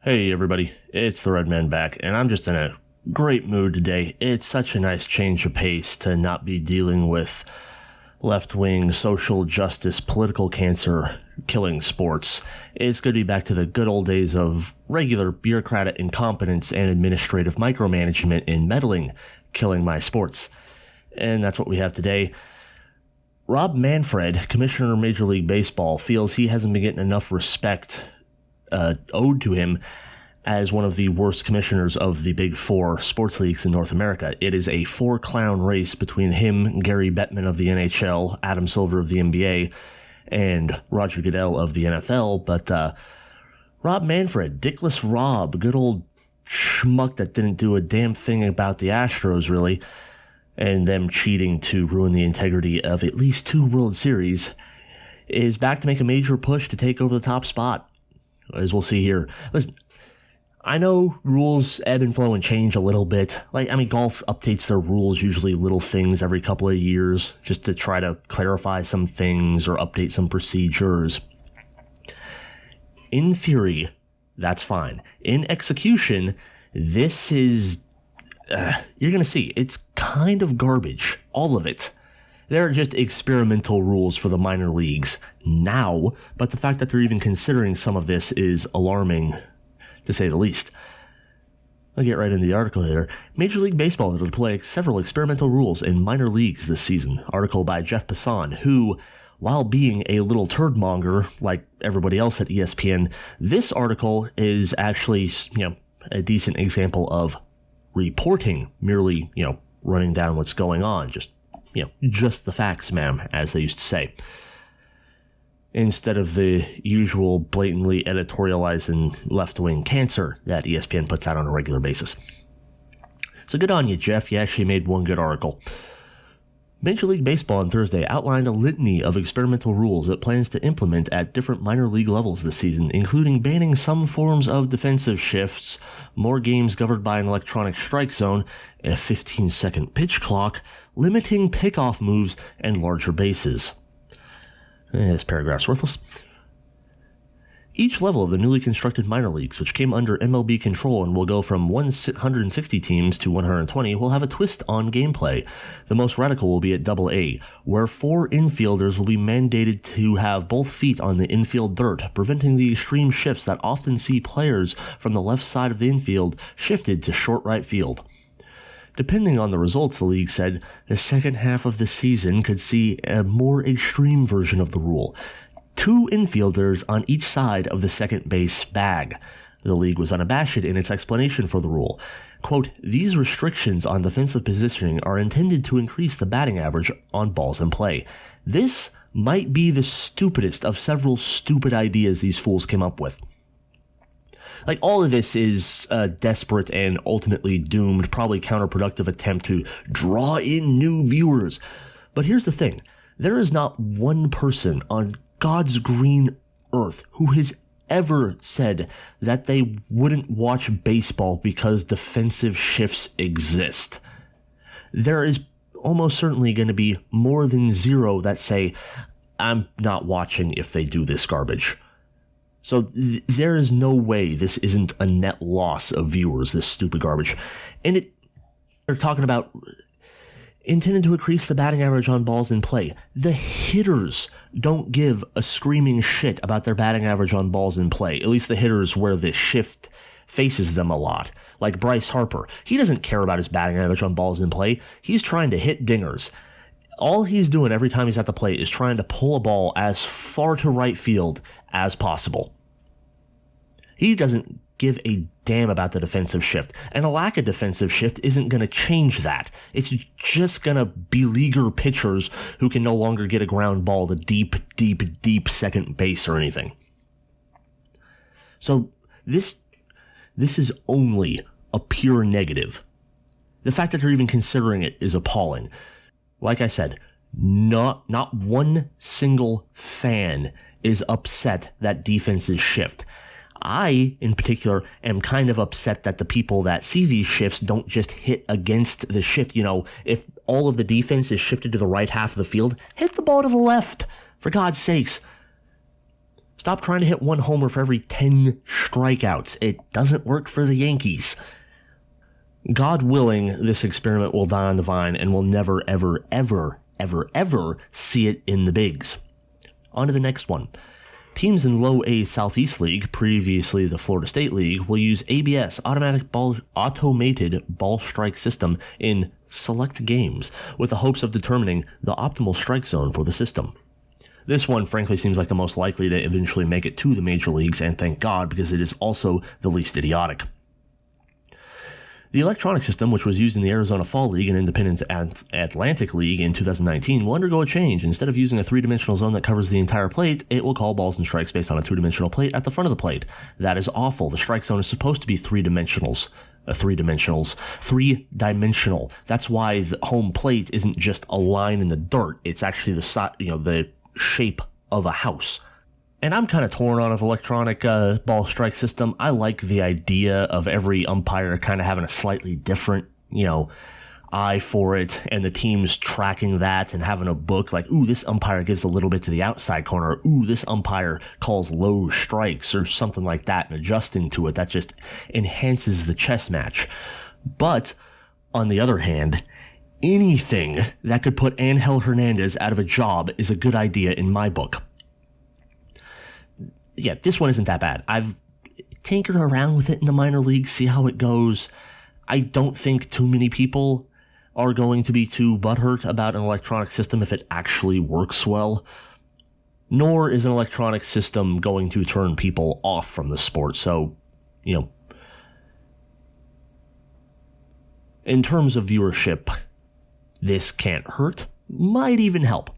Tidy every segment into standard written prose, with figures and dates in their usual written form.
Hey everybody, it's the Red Man back, and I'm just in a great mood today. It's such a nice change of pace to not be dealing with left-wing social justice, political cancer killing sports. It's good to be back to the good old days of regular bureaucratic incompetence and administrative micromanagement in meddling, killing my sports. And that's what we have today. Rob Manfred, Commissioner of Major League Baseball, feels he hasn't been getting enough respect owed to him as one of the worst commissioners of the big four sports leagues in North America. It is a four-clown race between him, Gary Bettman of the NHL, Adam Silver of the NBA, and Roger Goodell of the NFL. But Rob Manfred, Dickless Rob, good old schmuck that didn't do a damn thing about the Astros, really, and them cheating to ruin the integrity of at least 2 World Series, is back to make a major push to take over the top spot. As we'll see here. Listen, I know rules ebb and flow and change a little bit. Golf updates their rules, usually little things every couple of years, just to try to clarify some things or update some procedures. In theory, that's fine. In execution, this is, you're going to see, it's kind of garbage. All of it. They're just experimental rules for the minor leagues now, but the fact that they're even considering some of this is alarming, to say the least. I'll get right into the article here. Major League Baseball will deploy several experimental rules in minor leagues this season. Article by Jeff Passan, who, while being a little turd-monger like everybody else at ESPN, this article is actually, a decent example of reporting, merely, running down what's going on, just the facts, ma'am, as they used to say, instead of the usual blatantly editorializing left-wing cancer that ESPN puts out on a regular basis. So good on you, Jeff. You actually made one good article. Major League Baseball on Thursday outlined a litany of experimental rules it plans to implement at different minor league levels this season, including banning some forms of defensive shifts, more games governed by an electronic strike zone, a 15-second pitch clock, limiting pickoff moves, and larger bases. This paragraph's worthless. Each level of the newly constructed minor leagues, which came under MLB control and will go from 160 teams to 120, will have a twist on gameplay. The most radical will be at AA, where 4 infielders will be mandated to have both feet on the infield dirt, preventing the extreme shifts that often see players from the left side of the infield shifted to short right field. Depending on the results, the league said, the second half of the season could see a more extreme version of the rule. 2 infielders on each side of the second base bag. The league was unabashed in its explanation for the rule. Quote, these restrictions on defensive positioning are intended to increase the batting average on balls in play. This might be the stupidest of several stupid ideas these fools came up with. All of this is a desperate and ultimately doomed, probably counterproductive attempt to draw in new viewers. But here's the thing. There is not one person on God's green earth who has ever said that they wouldn't watch baseball because defensive shifts exist. There is almost certainly going to be more than 0 that say, I'm not watching if they do this garbage. So there is no way this isn't a net loss of viewers, this stupid garbage. And they're talking about intended to increase the batting average on balls in play. The hitters don't give a screaming shit about their batting average on balls in play, at least the hitters where the shift faces them a lot. Like Bryce Harper. He doesn't care about his batting average on balls in play. He's trying to hit dingers. All he's doing every time he's at the plate is trying to pull a ball as far to right field as possible. He doesn't give a damn about the defensive shift, and a lack of defensive shift isn't going to change that. It's just going to beleaguer pitchers who can no longer get a ground ball to deep second base or anything. So this is only a pure negative. The fact that they're even considering it is appalling. Like I said, not one single fan is upset that defenses shift. I, in particular, am kind of upset that the people that see these shifts don't just hit against the shift. If all of the defense is shifted to the right half of the field, hit the ball to the left, for God's sakes. Stop trying to hit one homer for every 10 strikeouts. It doesn't work for the Yankees. God willing, this experiment will die on the vine and we'll never, ever, ever, ever, ever see it in the bigs. On to the next one. Teams in Low A Southeast League, previously the Florida State League, will use ABS, automated ball strike system, in select games, with the hopes of determining the optimal strike zone for the system. This one, frankly, seems like the most likely to eventually make it to the major leagues, and thank God, because it is also the least idiotic. The electronic system, which was used in the Arizona Fall League and Independent Atlantic League in 2019, will undergo a change. Instead of using a three-dimensional zone that covers the entire plate, it will call balls and strikes based on a two-dimensional plate at the front of the plate. That is awful. The strike zone is supposed to be three-dimensional. That's why the home plate isn't just a line in the dirt. It's actually the shape of a house. And I'm kind of torn on an electronic ball strike system. I like the idea of every umpire kind of having a slightly different, eye for it, and the teams tracking that and having a book like, ooh, this umpire gives a little bit to the outside corner, or, ooh, this umpire calls low strikes, or something like that, and adjusting to it. That just enhances the chess match. But, on the other hand, anything that could put Angel Hernandez out of a job is a good idea in my book. Yeah, this one isn't that bad. I've tinkered around with it in the minor leagues, see how it goes. I don't think too many people are going to be too butthurt about an electronic system if it actually works well. Nor is an electronic system going to turn people off from the sport. So, in terms of viewership, this can't hurt, might even help.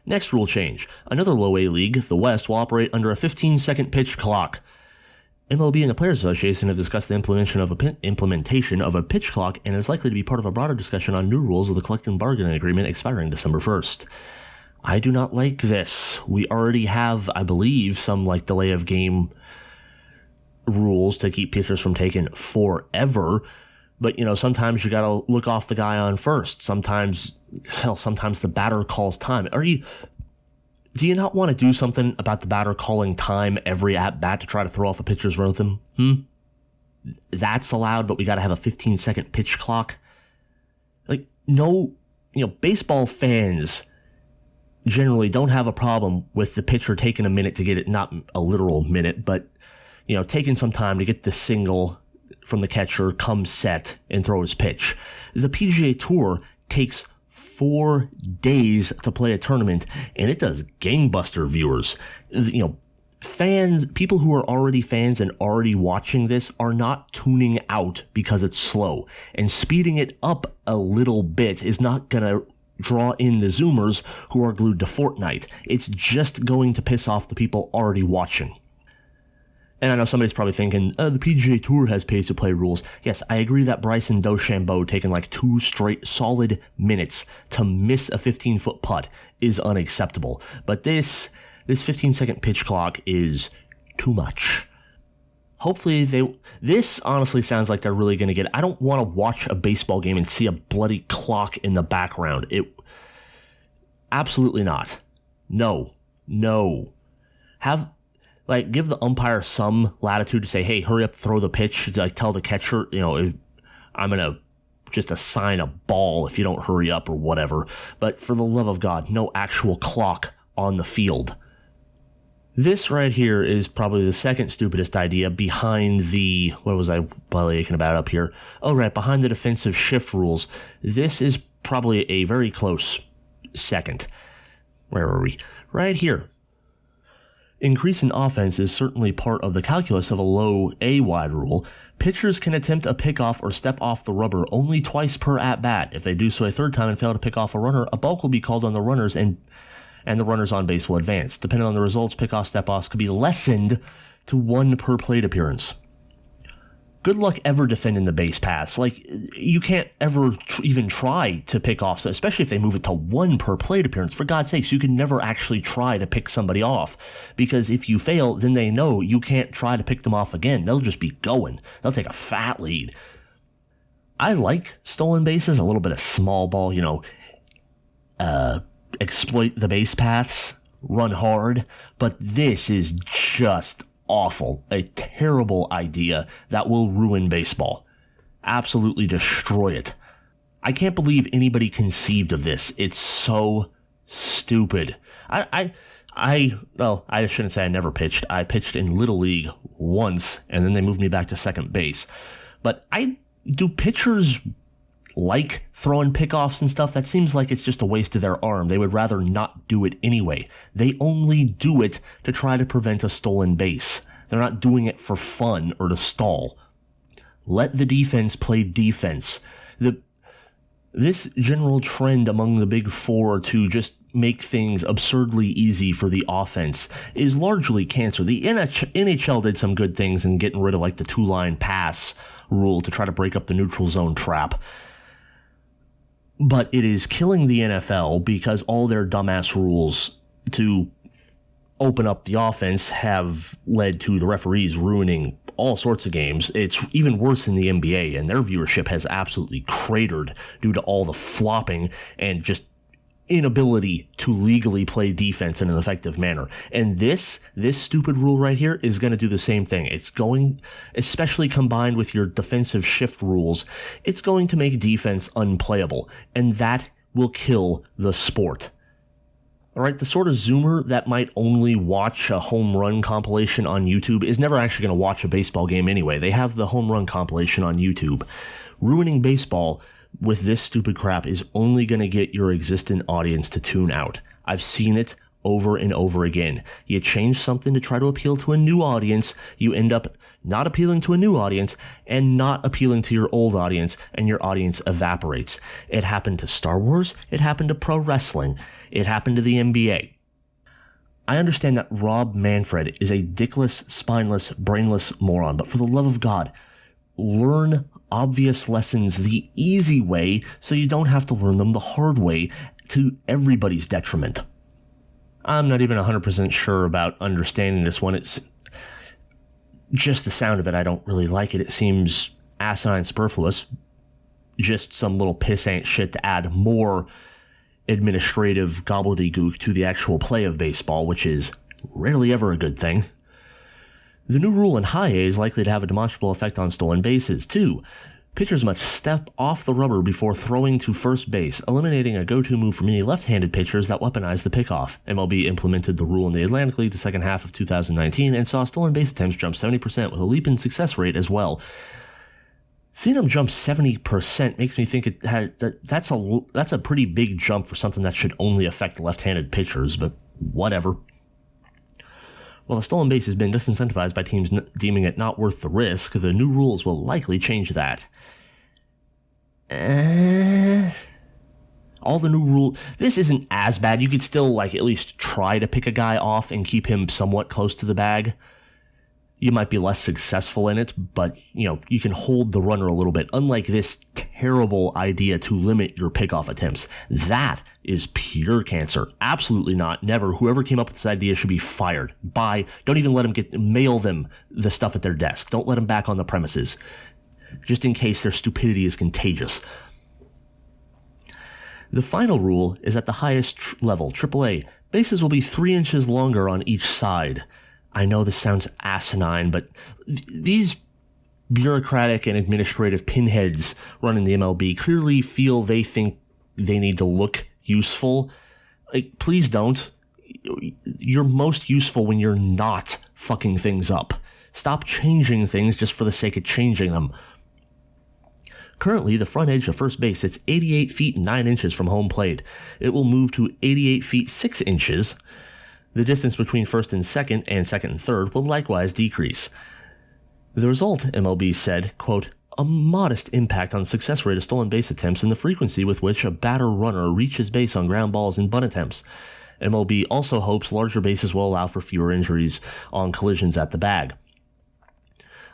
Next rule change. Another low-A league, the West, will operate under a 15-second pitch clock. MLB and the Players Association have discussed the implementation of a pitch clock and is likely to be part of a broader discussion on new rules of the collective bargaining agreement expiring December 1st. I do not like this. We already have, I believe, some delay of game rules to keep pitchers from taking forever. But, sometimes you gotta look off the guy on first. Sometimes the batter calls time. Do you not want to do something about the batter calling time every at-bat to try to throw off a pitcher's rhythm? That's allowed, but we gotta have a 15-second pitch clock? Baseball fans generally don't have a problem with the pitcher taking a minute to get it, not a literal minute, but, taking some time to get the single from the catcher, come set, and throw his pitch. The PGA Tour takes 4 days to play a tournament, and it does gangbuster viewers. Fans, people who are already fans and already watching this are not tuning out because it's slow. And speeding it up a little bit is not going to draw in the Zoomers who are glued to Fortnite. It's just going to piss off the people already watching. And I know somebody's probably thinking, the PGA Tour has pay-to-play rules. Yes, I agree that Bryson DeChambeau taking 2 straight solid minutes to miss a 15-foot putt is unacceptable. But this 15-second pitch clock is too much. Hopefully this honestly sounds like they're really going to get it. I don't want to watch a baseball game and see a bloody clock in the background. Absolutely not. No. Give the umpire some latitude to say, hey, hurry up, throw the pitch. Tell the catcher, I'm going to just assign a ball if you don't hurry up or whatever. But for the love of God, no actual clock on the field. This right here is probably the second stupidest idea behind the, what was I aching about up here? Oh, right, behind the defensive shift rules. This is probably a very close second. Where are we? Right here. Increase in offense is certainly part of the calculus of a low A wide rule. Pitchers can attempt a pickoff or step off the rubber only twice per at-bat. If they do so a third time and fail to pick off a runner, a balk will be called on the runners and the runners on base will advance. Depending on the results, pickoff step-offs could be lessened to 1 per plate appearance. Good luck ever defending the base paths. You can't ever even try to pick off, especially if they move it to 1 per plate appearance. For God's sakes, you can never actually try to pick somebody off. Because if you fail, then they know you can't try to pick them off again. They'll just be going. They'll take a fat lead. I like stolen bases, a little bit of small ball, exploit the base paths. run hard, but this is just awful. A terrible idea that will ruin baseball. Absolutely destroy it. I can't believe anybody conceived of this. It's so stupid. Well, I shouldn't say I never pitched. I pitched in Little League once, and then they moved me back to second base. But do pitchers like throwing pickoffs and stuff? That seems like it's just a waste of their arm. They would rather not do it anyway. They only do it to try to prevent a stolen base. They're not doing it for fun or to stall. Let the defense play defense. This general trend among the big four to just make things absurdly easy for the offense is largely cancer. The NHL did some good things in getting rid of like the two-line pass rule to try to break up the neutral zone trap. But it is killing the NFL because all their dumbass rules to open up the offense have led to the referees ruining all sorts of games. It's even worse in the NBA, and their viewership has absolutely cratered due to all the flopping and just inability to legally play defense in an effective manner. And this stupid rule right here is going to do the same thing. It's going, especially combined with your defensive shift rules, it's going to make defense unplayable, and that will kill the sport. All right, the sort of Zoomer that might only watch a home run compilation on YouTube is never actually going to watch a baseball game anyway. They have the home run compilation on YouTube. Ruining baseball with this stupid crap is only going to get your existing audience to tune out. I've seen it over and over again. You change something to try to appeal to a new audience, you end up not appealing to a new audience and not appealing to your old audience, and your audience evaporates. It happened to Star Wars. It happened to pro wrestling. It happened to the NBA. I understand that Rob Manfred is a dickless, spineless, brainless moron, but for the love of God, learn obvious lessons the easy way so you don't have to learn them the hard way to everybody's detriment. I'm not even 100% sure about understanding this one. It's just the sound of it. I don't really like it. It seems asinine, superfluous. Just some little pissant shit to add more administrative gobbledygook to the actual play of baseball, which is rarely ever a good thing. The new rule in high A is likely to have a demonstrable effect on stolen bases, too. Pitchers must step off the rubber before throwing to first base, eliminating a go-to move for many left-handed pitchers that weaponize the pickoff. MLB implemented the rule in the Atlantic League the second half of 2019 and saw stolen base attempts jump 70% with a leap in success rate as well. Seeing them jump 70% makes me think that's a pretty big jump for something that should only affect left-handed pitchers, but whatever. While the stolen base has been disincentivized by teams deeming it not worth the risk, the new rules will likely change that. All the new rule. This isn't as bad. You could still at least try to pick a guy off and keep him somewhat close to the bag. You might be less successful in it, but, you can hold the runner a little bit. Unlike this terrible idea to limit your pickoff attempts. That is pure cancer. Absolutely not. Never. Whoever came up with this idea should be fired. Don't even let them mail them the stuff at their desk. Don't let them back on the premises. Just in case their stupidity is contagious. The final rule is at the highest level, AAA. Bases will be 3 inches longer on each side. I know this sounds asinine, but these bureaucratic and administrative pinheads running the MLB clearly feel they think they need to look useful. Please don't. You're most useful when you're not fucking things up. Stop changing things just for the sake of changing them. Currently, the front edge of first base sits 88 feet 9 inches from home plate. It will move to 88 feet 6 inches. The distance between first and second and third will likewise decrease. The result, MLB said, quote, a modest impact on success rate of stolen base attempts and the frequency with which a batter-runner reaches base on ground balls and bunt attempts. MLB also hopes larger bases will allow for fewer injuries on collisions at the bag.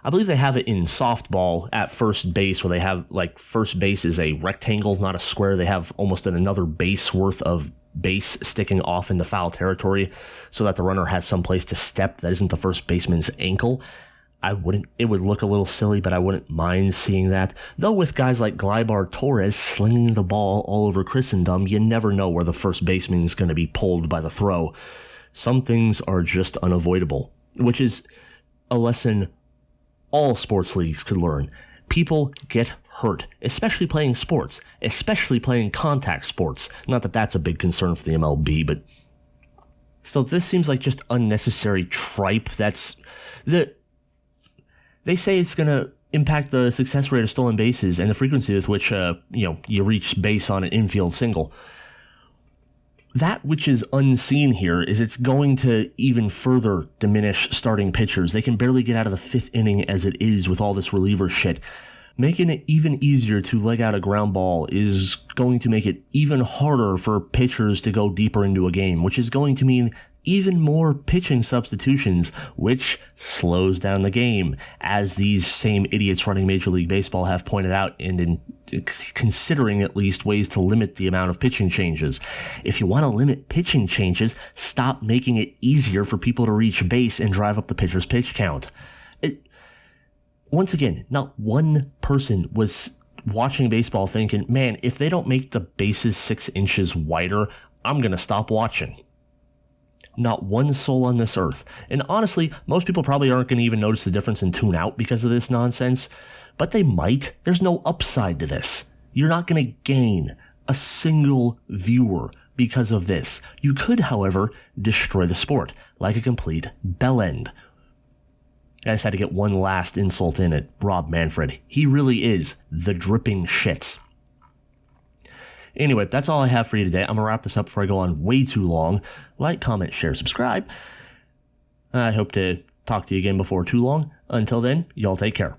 I believe they have it in softball at first base, where they have, first base is a rectangle, not a square. They have almost another base worth of base sticking off into foul territory so that the runner has some place to step that isn't the first baseman's ankle. It would look a little silly, but I wouldn't mind seeing that. Though with guys like Gleyber Torres slinging the ball all over Christendom, you never know where the first baseman is going to be pulled by the throw. Some things are just unavoidable, which is a lesson all sports leagues could learn. People get hurt, especially playing sports, especially playing contact sports. Not that that's a big concern for the MLB, but still, this seems like just unnecessary tripe. They say it's going to impact the success rate of stolen bases and the frequency with which you reach base on an infield single. That which is unseen here is it's going to even further diminish starting pitchers. They can barely get out of the fifth inning as it is with all this reliever shit. Making it even easier to leg out a ground ball is going to make it even harder for pitchers to go deeper into a game, which is going to mean even more pitching substitutions, which slows down the game, as these same idiots running Major League Baseball have pointed out, and in considering at least ways to limit the amount of pitching changes. If you want to limit pitching changes, stop making it easier for people to reach base and drive up the pitcher's pitch count. Once again, not one person was watching baseball thinking, man, if they don't make the bases 6 inches wider, I'm going to stop watching. Not one soul on this earth. And honestly, most people probably aren't going to even notice the difference in tune out because of this nonsense, but they might. There's no upside to this. You're not going to gain a single viewer because of this. You could, however, destroy the sport like a complete bell end. I just had to get one last insult in at Rob Manfred. He really is the dripping shits. Anyway, that's all I have for you today. I'm going to wrap this up before I go on way too long. Like, comment, share, subscribe. I hope to talk to you again before too long. Until then, y'all take care.